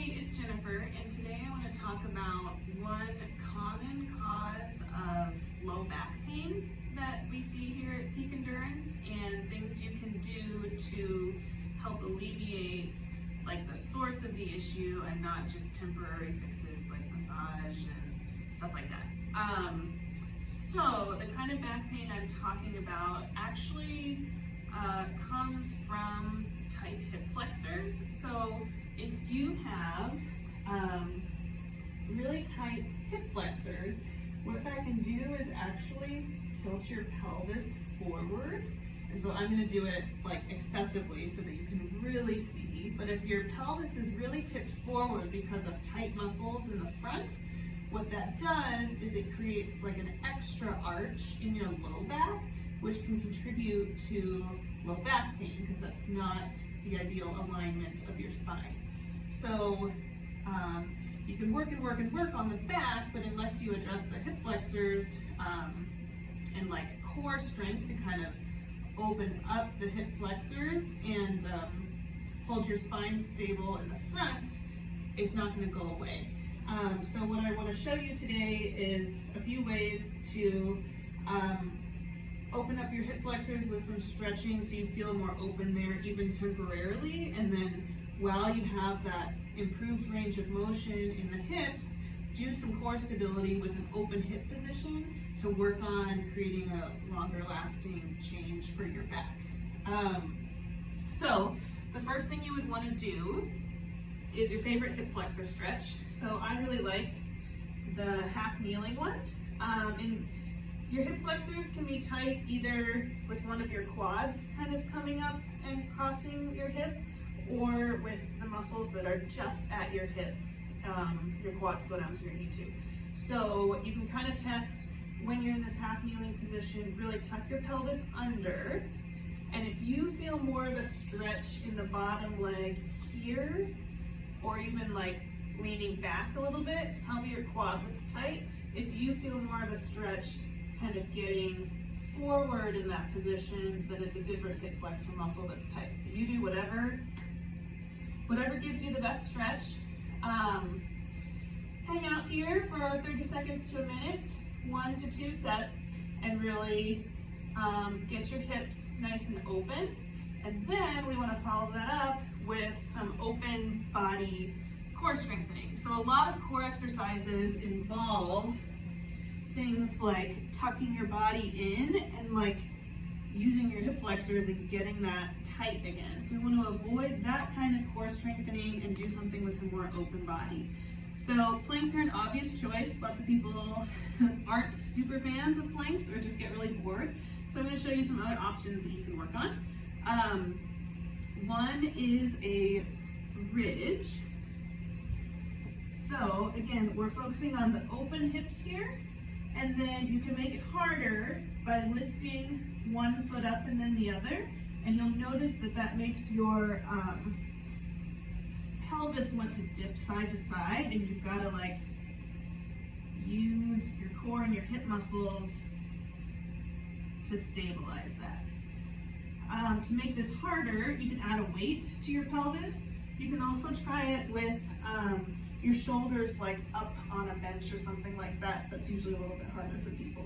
Hey, it's Jennifer, and today I want to talk about one common cause of low back pain that we see here at Peak Endurance and things you can do to help alleviate like the source of the issue and not just temporary fixes like massage and stuff like that. So the kind of back pain I'm talking about actually comes from tight hip flexors. So if you have really tight hip flexors, what that can do is actually tilt your pelvis forward. And so I'm going to do it like excessively so that you can really see. But if your pelvis is really tipped forward because of tight muscles in the front, what that does is it creates like an extra arch in your low back, which can contribute to low back pain because that's not the ideal alignment of your spine. So you can work and work and work on the back, but unless you address the hip flexors and like core strength to kind of open up the hip flexors and hold your spine stable in the front, it's not going to go away. So what I want to show you today is a few ways to open up your hip flexors with some stretching so you feel more open there even temporarily, and then while you have that improved range of motion in the hips, do some core stability with an open hip position to work on creating a longer lasting change for your back. So the first thing you would want to do is your favorite hip flexor stretch. So I really like the half kneeling one. And your hip flexors can be tight either with one of your quads kind of coming up and crossing your hip, or with the muscles that are just at your hip. Your quads go down to your knee too. So you can kind of test when you're in this half kneeling position, really tuck your pelvis under. And if you feel more of a stretch in the bottom leg here, or even like leaning back a little bit, it's probably your quad that's tight. If you feel more of a stretch kind of getting forward in that position, then it's a different hip flexor muscle that's tight. You do whatever gives you the best stretch. Hang out here for 30 seconds to a minute, 1 to 2 sets, and really get your hips nice and open. And then we want to follow that up with some open body core strengthening. So a lot of core exercises involve things like tucking your body in and like using your hip flexors and getting that tight again. So we want to avoid that kind of core strengthening and do something with a more open body. So planks are an obvious choice. Lots of people aren't super fans of planks or just get really bored. So I'm going to show you some other options that you can work on. One is a bridge. So again, we're focusing on the open hips here, and then you can make it harder by lifting one foot up and then the other, and you'll notice that that makes your pelvis want to dip side to side, and you've got to like use your core and your hip muscles to stabilize that. To make this harder, you can add a weight to your pelvis. You can also try it with your shoulders like up on a bench or something like that. That's usually a little bit harder for people.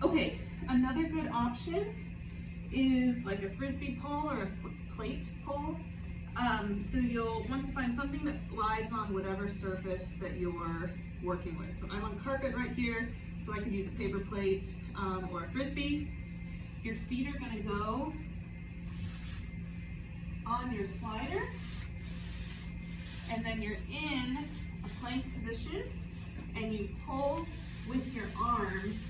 Okay, another good option is like a frisbee pull or a plate pull. So you'll want to find something that slides on whatever surface that you're working with. So I'm on carpet right here, so I could use a paper plate or a frisbee. Your feet are going to go on your slider, and then you're in a plank position, and you pull with your arms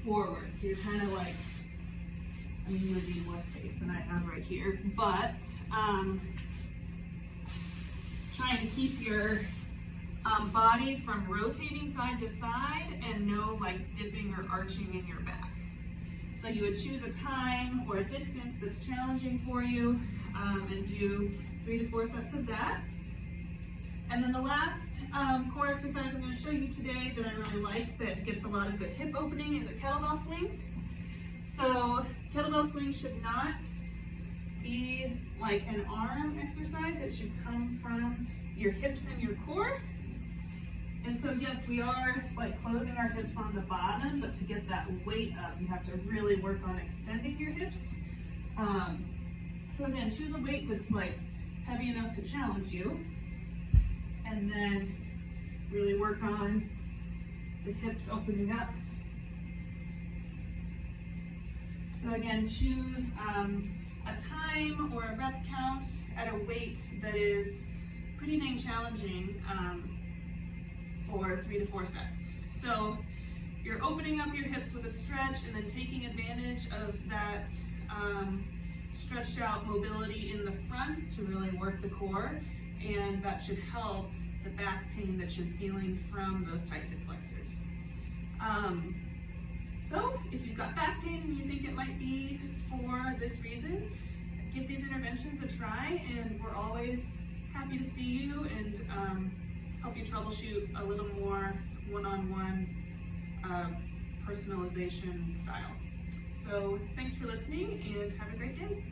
forward. So you're kind of like, I mean, you would need more space than I have right here, but trying to keep your body from rotating side to side and no like dipping or arching in your back. So you would choose a time or a distance that's challenging for you and do 3 to 4 sets of that. And then the last core exercise I'm going to show you today that I really like that gets a lot of good hip opening is a kettlebell swing. So kettlebell swing should not be like an arm exercise. It should come from your hips and your core. And so yes, we are like closing our hips on the bottom, but to get that weight up, you have to really work on extending your hips. So again, choose a weight that's like heavy enough to challenge you, and then really work on the hips opening up. So again, choose a time or a rep count at a weight that is pretty dang challenging for 3 to 4 sets. So you're opening up your hips with a stretch and then taking advantage of that stretched out mobility in the front to really work the core, and that should help the back pain that you're feeling from those tight hip flexors. So if you've got back pain and you think it might be for this reason, give these interventions a try, and we're always happy to see you and help you troubleshoot a little more one-on-one personalization style. So thanks for listening and have a great day.